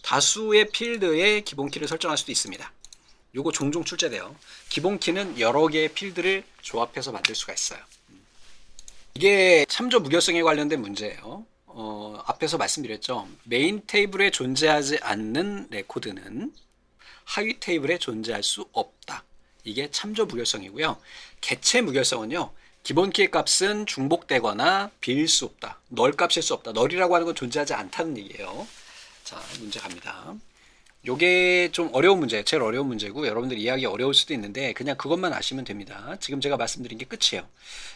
다수의 필드에 기본키를 설정할 수도 있습니다. 요거 종종 출제돼요. 기본키는 여러 개의 필드를 조합해서 만들 수가 있어요. 이게 참조 무결성에 관련된 문제예요. 앞에서 말씀드렸죠. 메인 테이블에 존재하지 않는 레코드는 하위 테이블에 존재할 수 없다. 이게 참조 무결성이고요. 개체 무결성은요. 기본키의 값은 중복되거나 빌 수 없다. 널 값일 수 없다. 널이라고 하는 건 존재하지 않다는 얘기예요. 자, 문제 갑니다. 요게 좀 어려운 문제예요. 제일 어려운 문제고 여러분들 이해하기 어려울 수도 있는데 그냥 그것만 아시면 됩니다. 지금 제가 말씀드린 게 끝이에요.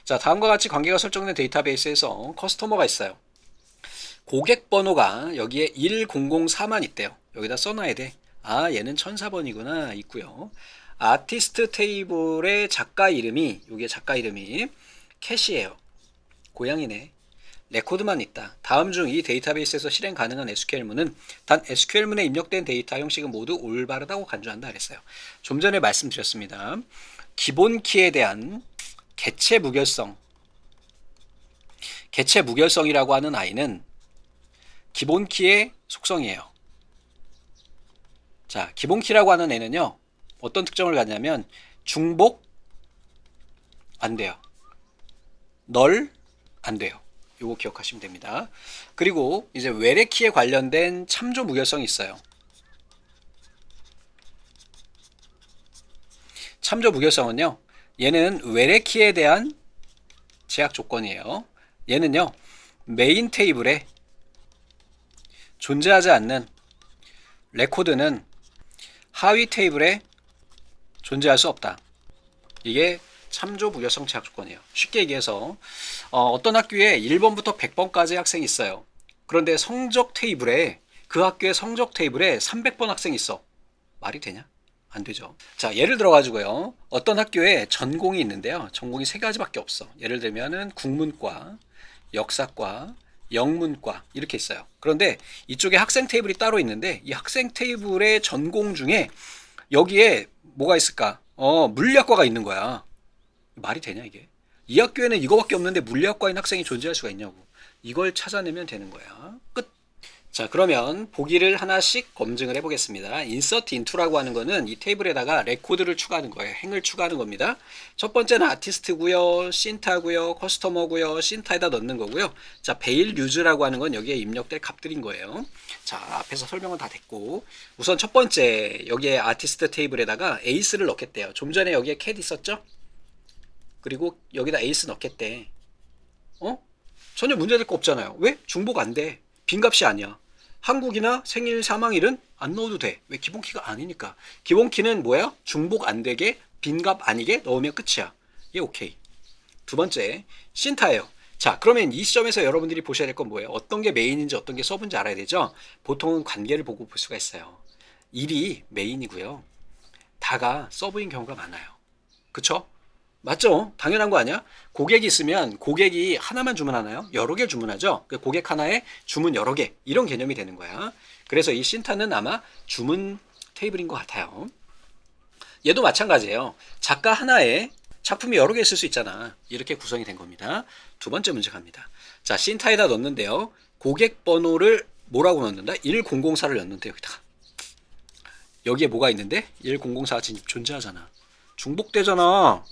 자, 다음과 같이 관계가 설정된 데이터베이스에서 커스터머가 있어요. 고객 번호가 여기에 1004만 있대요. 여기다 써놔야 돼. 얘는 1004번이구나 있고요. 아티스트 테이블의 작가 이름이, 요게 작가 이름이 캐시예요. 고양이네. 레코드만 있다. 다음 중 이 데이터베이스에서 실행 가능한 SQL문은 단 SQL문에 입력된 데이터 형식은 모두 올바르다고 간주한다 그랬어요. 좀 전에 말씀드렸습니다. 기본키에 대한 개체 무결성이라고 하는 아이는 기본키의 속성이에요. 자, 기본키라고 하는 애는요. 어떤 특징을 갖냐면 중복 안 돼요. 널 안 돼요. 요거 기억하시면 됩니다. 그리고 이제 외래키에 관련된 참조 무결성이 있어요. 참조 무결성은요. 얘는 외래키에 대한 제약 조건이에요. 얘는요. 메인 테이블에 존재하지 않는 레코드는 하위 테이블에 존재할 수 없다. 이게 참조 무결성 제약 조건이에요. 쉽게 얘기해서 어떤 학교에 1번부터 100번까지 학생이 있어요. 그런데 성적 테이블에 그 학교의 성적 테이블에 300번 학생이 있어. 말이 되냐? 안 되죠. 자, 예를 들어 가지고요. 어떤 학교에 전공이 있는데요. 전공이 3가지밖에 없어. 예를 들면은 국문과, 역사과, 영문과 이렇게 있어요. 그런데 이쪽에 학생 테이블이 따로 있는데 이 학생 테이블의 전공 중에 여기에 뭐가 있을까? 물리학과가 있는 거야. 말이 되냐 이게? 이 학교에는 이거밖에 없는데 물리학과인 학생이 존재할 수가 있냐고. 이걸 찾아내면 되는 거야. 끝. 자, 그러면 보기를 하나씩 검증을 해보겠습니다. insert into라고 하는 거는 이 테이블에다가 레코드를 추가하는 거예요. 행을 추가하는 겁니다. 첫 번째는 아티스트고요, 신타고요, 커스터머고요, 신타에다 넣는 거고요. 자, 베일 유즈라고 하는 건 여기에 입력될 값들인 거예요. 자, 앞에서 설명은 다 됐고 우선 첫 번째 여기에 아티스트 테이블에다가 에이스를 넣겠대요. 좀 전에 여기에 캣 있었죠? 그리고 여기다 에이스 넣겠대. 전혀 문제될 거 없잖아요. 왜? 중복 안 돼. 빈값이 아니야. 한국이나 생일 사망일은 안 넣어도 돼. 왜? 기본키가 아니니까. 기본키는 뭐야? 중복 안 되게 빈값 아니게 넣으면 끝이야. 얘 오케이. 두 번째, 신타예요. 자, 그러면 이 시점에서 여러분들이 보셔야 될 건 뭐예요? 어떤 게 메인인지 어떤 게 서브인지 알아야 되죠? 보통은 관계를 보고 볼 수가 있어요. 1이 메인이고요. 다가 서브인 경우가 많아요. 그쵸? 맞죠? 당연한 거 아니야? 고객이 있으면 고객이 하나만 주문하나요? 여러 개를 주문하죠? 그 고객 하나에 주문 여러 개. 이런 개념이 되는 거야. 그래서 이 신타는 아마 주문 테이블인 것 같아요. 얘도 마찬가지예요. 작가 하나에 작품이 여러 개 있을 수 있잖아. 이렇게 구성이 된 겁니다. 두 번째 문제 갑니다. 자, 신타에다 넣는데요. 고객 번호를 뭐라고 넣는다? 1004를 넣는데 여기다가. 여기에 뭐가 있는데? 1004가 존재하잖아. 중복되잖아.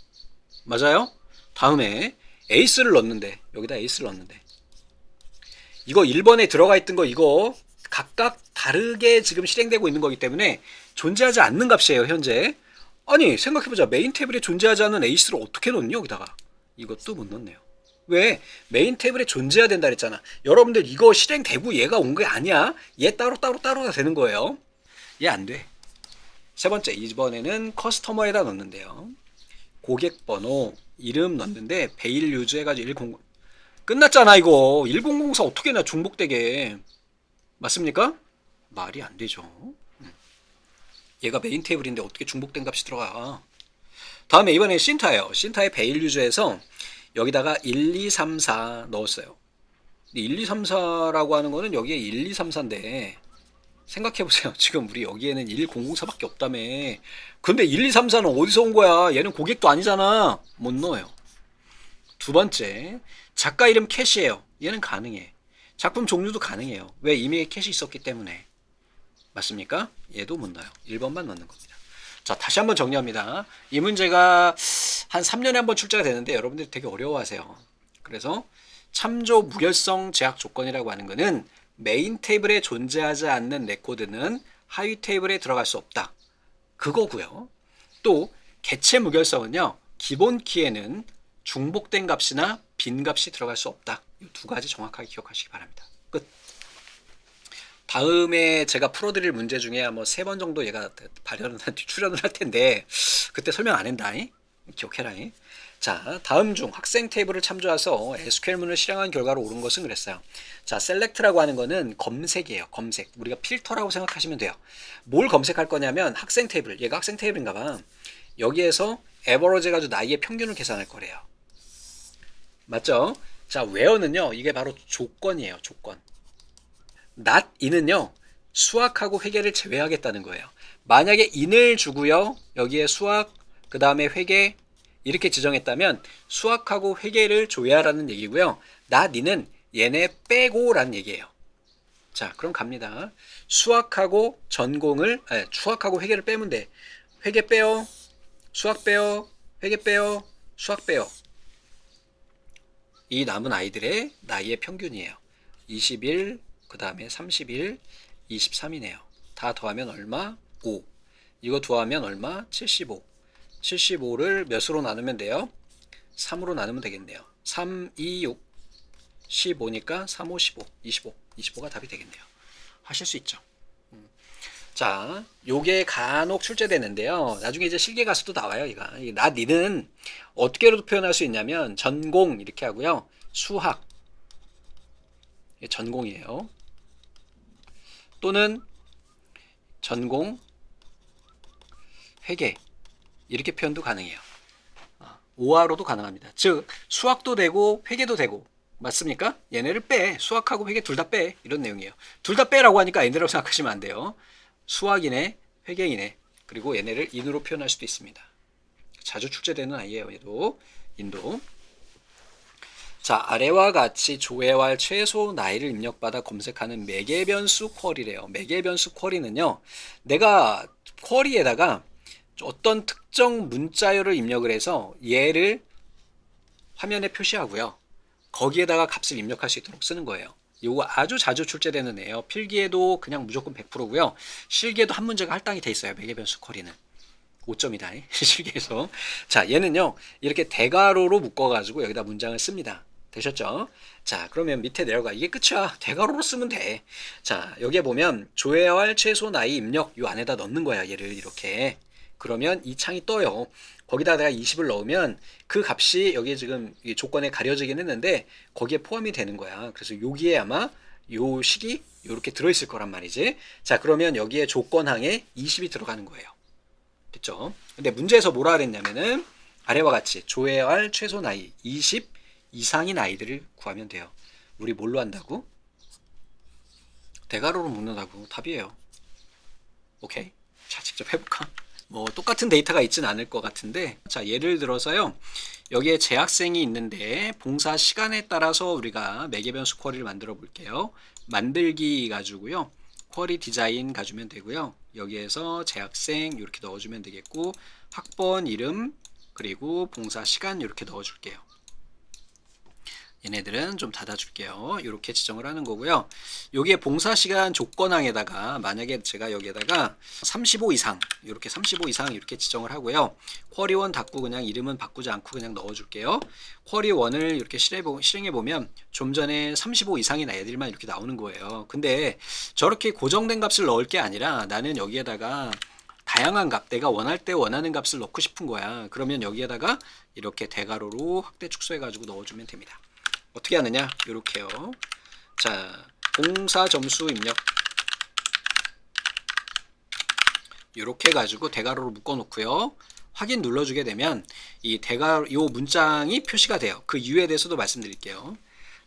맞아요? 다음에 에이스를 넣는데 여기다 에이스를 넣는데 이거 1번에 들어가 있던 거 이거 각각 다르게 지금 실행되고 있는 거기 때문에 존재하지 않는 값이에요 현재. 아니 생각해보자. 메인 테이블에 존재하지 않는 에이스를 어떻게 넣니 여기다가. 이것도 못 넣네요. 왜? 메인 테이블에 존재해야 된다 그랬잖아. 여러분들 이거 실행되고 얘가 온 게 아니야. 얘 따로따로가 되는 거예요. 얘 안 돼. 세 번째, 이번에는 커스터머에다 넣는데요. 고객 번호, 이름 넣는데 베일 유즈 해가지고 10 끝났잖아 이거. 1004 어떻게 나 중복되게. 맞습니까? 말이 안 되죠. 얘가 메인 테이블인데 어떻게 중복된 값이 들어가. 다음에 이번에 신타예요. 신타의 베일 유즈에서 여기다가 1, 2, 3, 4 넣었어요. 1, 2, 3, 4라고 하는 거는 여기에 1, 2, 3, 4인데 생각해보세요. 지금 우리 여기에는 1004밖에 없다며. 근데 1, 2, 3, 4는 어디서 온 거야? 얘는 고객도 아니잖아. 못 넣어요. 두 번째, 작가 이름 캐시예요. 얘는 가능해. 작품 종류도 가능해요. 왜? 이미 캐시 있었기 때문에. 맞습니까? 얘도 못 넣어요. 1번만 넣는 겁니다. 자, 다시 한번 정리합니다. 이 문제가 한 3년에 한 번 출제가 되는데 여러분들이 되게 어려워하세요. 그래서 참조 무결성 제약 조건이라고 하는 거는 메인 테이블에 존재하지 않는 레코드는 하위 테이블에 들어갈 수 없다. 그거고요. 또 개체 무결성은요. 기본 키에는 중복된 값이나 빈 값이 들어갈 수 없다. 이 두 가지 정확하게 기억하시기 바랍니다. 끝. 다음에 제가 풀어드릴 문제 중에 뭐 3번 정도 얘가 출연을 할 텐데 그때 설명 안 한다. 기억해라. 자, 다음 중 학생 테이블을 참조해서 SQL문을 실행한 결과로 옳은 것은 그랬어요. 자, select라고 하는 거는 검색이에요. 검색. 우리가 필터라고 생각하시면 돼요. 뭘 검색할 거냐면 학생 테이블. 얘가 학생 테이블인가 봐. 여기에서 average 해가지고 나이의 평균을 계산할 거래요. 맞죠? 자, where는요. 이게 바로 조건이에요. 조건. not in은요. 수학하고 회계를 제외하겠다는 거예요. 만약에 in을 주고요. 여기에 수학, 그 다음에 회계 이렇게 지정했다면 수학하고 회계를 조회하라는 얘기고요. not in은 얘네 빼고 라는 얘기예요. 자, 그럼 갑니다. 수학하고 전공을 수학하고 회계를 빼면 돼. 회계 빼요. 수학 빼요. 회계 빼요. 수학 빼요. 이 남은 아이들의 나이의 평균이에요. 21, 그 다음에 31, 23이네요. 다 더하면 얼마? 5. 이거 더하면 얼마? 75. 75를 몇으로 나누면 돼요? 3으로 나누면 되겠네요. 3, 2, 6. 15니까 3, 5, 15. 25. 25가 답이 되겠네요. 하실 수 있죠. 자, 요게 간혹 출제되는데요. 나중에 이제 실기 가서도 나와요, 이가. 나, 니는 어떻게로도 표현할 수 있냐면, 전공, 이렇게 하고요. 수학. 전공이에요. 또는 전공, 회계. 이렇게 표현도 가능해요. 오화로도 가능합니다. 즉, 수학도 되고, 회계도 되고. 맞습니까? 얘네를 빼. 수학하고 회계 둘 다 빼. 이런 내용이에요. 둘 다 빼라고 하니까 얘네라고 생각하시면 안 돼요. 수학이네, 회계이네. 그리고 얘네를 인으로 표현할 수도 있습니다. 자주 출제되는 아이예요. 얘도. 인도. 자, 아래와 같이 조회할 최소 나이를 입력받아 검색하는 매개변수 쿼리래요. 매개변수 쿼리는요. 내가 쿼리에다가 어떤 특정 문자열을 입력을 해서 얘를 화면에 표시하고요. 거기에다가 값을 입력할 수 있도록 쓰는 거예요. 이거 아주 자주 출제되는 애예요. 필기에도 그냥 무조건 100%고요. 실기에도 한 문제가 할당이 돼 있어요. 매개변수 쿼리는. 5점이다. 실기에서. 자, 얘는요. 이렇게 대괄호로 묶어가지고 여기다 문장을 씁니다. 되셨죠? 자, 그러면 밑에 내려가. 이게 끝이야. 대괄호로 쓰면 돼. 자, 여기에 보면 조회할 최소 나이 입력 이 안에다 넣는 거야. 얘를 이렇게. 그러면 이 창이 떠요. 거기다 내가 20을 넣으면 그 값이 여기에 지금 이 조건에 가려지긴 했는데 거기에 포함이 되는 거야. 그래서 여기에 아마 요 식이 이렇게 들어있을 거란 말이지. 자, 그러면 여기에 조건항에 20이 들어가는 거예요. 됐죠? 근데 문제에서 뭐라 그랬냐면은 아래와 같이 조회해야 할 최소 나이 20 이상인 아이들을 구하면 돼요. 우리 뭘로 한다고? 대괄호로 묶는다고. 답이에요. 오케이. 자, 직접 해볼까? 뭐 똑같은 데이터가 있진 않을 것 같은데, 자, 예를 들어서요, 여기에 재학생이 있는데 봉사 시간에 따라서 우리가 매개변수 쿼리를 만들어 볼게요. 만들기 가지고요, 쿼리 디자인 가주면 되고요, 여기에서 재학생 이렇게 넣어주면 되겠고, 학번 이름 그리고 봉사 시간 이렇게 넣어줄게요. 얘네들은 좀 닫아줄게요. 이렇게 지정을 하는 거고요. 여기에 봉사시간 조건항에다가 만약에 제가 여기에다가 35 이상 이렇게 35 이상 이렇게 지정을 하고요. 쿼리1 닫고 그냥 이름은 바꾸지 않고 그냥 넣어줄게요. 쿼리1을 이렇게 실행해 보면 좀 전에 35 이상인 애들만 이렇게 나오는 거예요. 근데 저렇게 고정된 값을 넣을 게 아니라 나는 여기에다가 다양한 값, 내가 원할 때 원하는 값을 넣고 싶은 거야. 그러면 여기에다가 이렇게 대괄호로 확대 축소해 가지고 넣어주면 됩니다. 어떻게 하느냐? 요렇게요. 자, 봉사 점수 입력. 요렇게 해가지고 대괄호로 묶어 놓고요. 확인 눌러주게 되면 요 문장이 표시가 돼요. 그 이유에 대해서도 말씀드릴게요.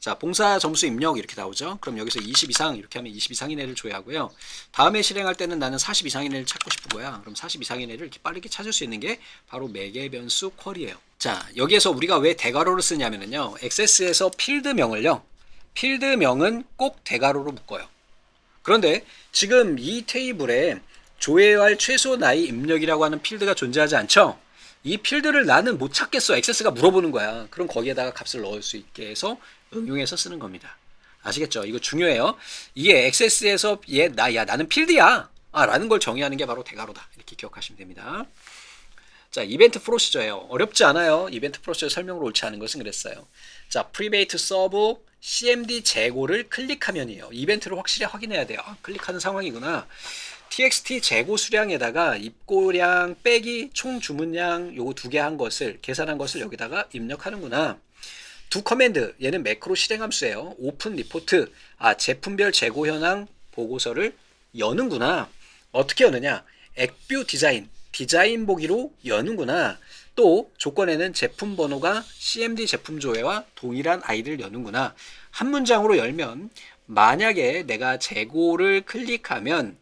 자, 봉사 점수 입력 이렇게 나오죠. 그럼 여기서 20 이상 이렇게 하면 20 이상인 애를 조회하고요. 다음에 실행할 때는 나는 40 이상인 애를 찾고 싶은 거야. 그럼 40 이상인 애를 이렇게 빠르게 찾을 수 있는 게 바로 매개변수 쿼리예요. 자, 여기에서 우리가 왜 대괄호를 쓰냐면요, 액세스에서 필드명을요, 필드명은 꼭 대괄호로 묶어요. 그런데 지금 이 테이블에 조회할 최소 나이 입력이라고 하는 필드가 존재하지 않죠? 이 필드를 나는 못 찾겠어. 액세스가 물어보는 거야. 그럼 거기에다가 값을 넣을 수 있게 해서 응용해서 쓰는 겁니다. 아시겠죠? 이거 중요해요. 이게 액세스에서 나는 필드야 라는 걸 정의하는 게 바로 대괄호다. 이렇게 기억하시면 됩니다. 자, 이벤트 프로시저예요. 어렵지 않아요. 이벤트 프로시저 설명으로 옳지 않은 것은 그랬어요. 자, 프리베이트 서브 cmd 재고를 클릭하면이에요. 이벤트를 확실히 확인해야 돼요. 클릭하는 상황이구나. txt 재고 수량에다가 입고량 빼기 총 주문량 요거 두 개 한 것을 계산한 것을 여기다가 입력하는구나. 두 커맨드, 얘는 매크로 실행 함수예요. 오픈 리포트, 제품별 재고 현황 보고서를 여는구나. 어떻게 여느냐? 액뷰 디자인 보기로 여는구나. 또 조건에는 제품 번호가 cmd 제품 조회와 동일한 아이를 여는구나. 한 문장으로 열면 만약에 내가 재고를 클릭하면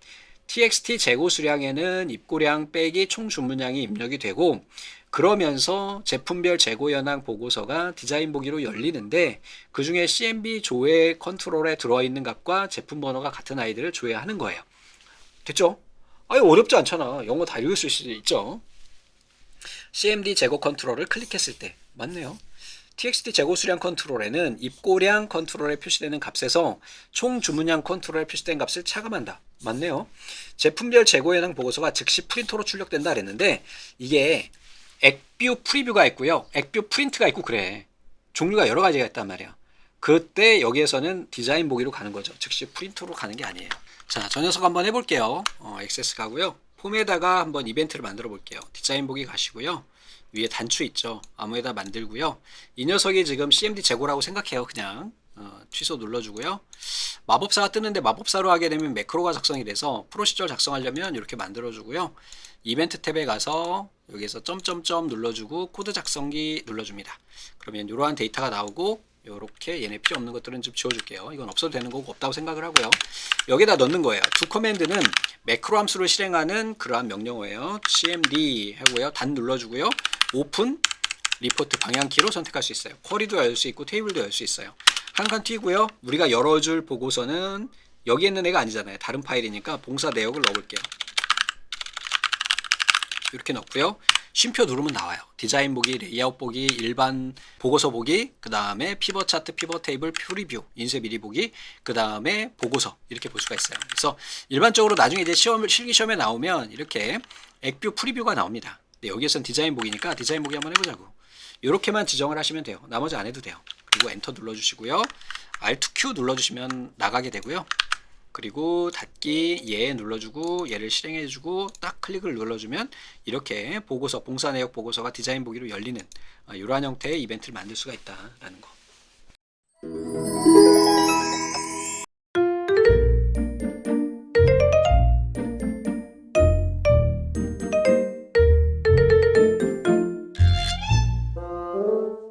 txt 재고 수량에는 입고량 빼기 총 주문량이 입력이 되고, 그러면서 제품별 재고 현황 보고서가 디자인 보기로 열리는데 그 중에 cmd 조회 컨트롤에 들어있는 값과 제품 번호가 같은 아이들을 조회하는 거예요. 됐죠? 어렵지 않잖아. 영어 다 읽을 수 있죠. cmd 재고 컨트롤을 클릭했을 때 맞네요. txt 재고 수량 컨트롤에는 입고량 컨트롤에 표시되는 값에서 총 주문량 컨트롤에 표시된 값을 차감한다. 맞네요. 제품별 재고 현황 보고서가 즉시 프린터로 출력된다 그랬는데 이게 액뷰 프리뷰가 있고요, 액뷰 프린트가 있고 그래. 종류가 여러 가지가 있단 말이야. 그때 여기에서는 디자인 보기로 가는 거죠. 즉시 프린터로 가는 게 아니에요. 자, 저 녀석 한번 해볼게요. 액세스 가고요. 폼에다가 한번 이벤트를 만들어 볼게요. 디자인 보기 가시고요. 위에 단추 있죠. 아무에다 만들고요. 이 녀석이 지금 cmd 재고라고 생각해요. 그냥 취소 눌러주고요. 마법사가 뜨는데 마법사로 하게 되면 매크로가 작성이 돼서 프로시저 작성하려면 이렇게 만들어주고요. 이벤트 탭에 가서 여기에서 점점점 눌러주고 코드 작성기 눌러줍니다. 그러면 이러한 데이터가 나오고, 요렇게 얘네 필요 없는 것들은 좀 지워줄게요. 이건 없어도 되는 거고 없다고 생각을 하고요. 여기다 넣는 거예요. 두 커맨드는 매크로 함수를 실행하는 그러한 명령어예요. cmd 하고요. 단 눌러주고요. 오픈 리포트 방향키로 선택할 수 있어요. 쿼리도 열 수 있고 테이블도 열 수 있어요. 한 칸 튀고요. 우리가 열어줄 보고서는 여기 있는 애가 아니잖아요. 다른 파일이니까 봉사 내역을 넣어볼게요. 이렇게 넣고요. 쉼표 누르면 나와요. 디자인 보기, 레이아웃 보기, 일반 보고서 보기, 그 다음에 피벗 차트, 피벗 테이블, 프리뷰, 인쇄 미리 보기, 그 다음에 보고서 이렇게 볼 수가 있어요. 그래서 일반적으로 나중에 이제 실기 시험에 나오면 이렇게 액뷰 프리뷰가 나옵니다. 근데 여기에서는 디자인 보기니까 디자인 보기 한번 해보자고. 이렇게만 지정을 하시면 돼요. 나머지 안 해도 돼요. 그리고 엔터 눌러주시고요. Alt Q 눌러주시면 나가게 되고요. 그리고 닫기 얘 눌러주고 얘를 실행해주고 딱 클릭을 눌러주면 이렇게 보고서, 봉사 내역 보고서가 디자인 보기로 열리는 이러한 형태의 이벤트를 만들 수가 있다라는 거.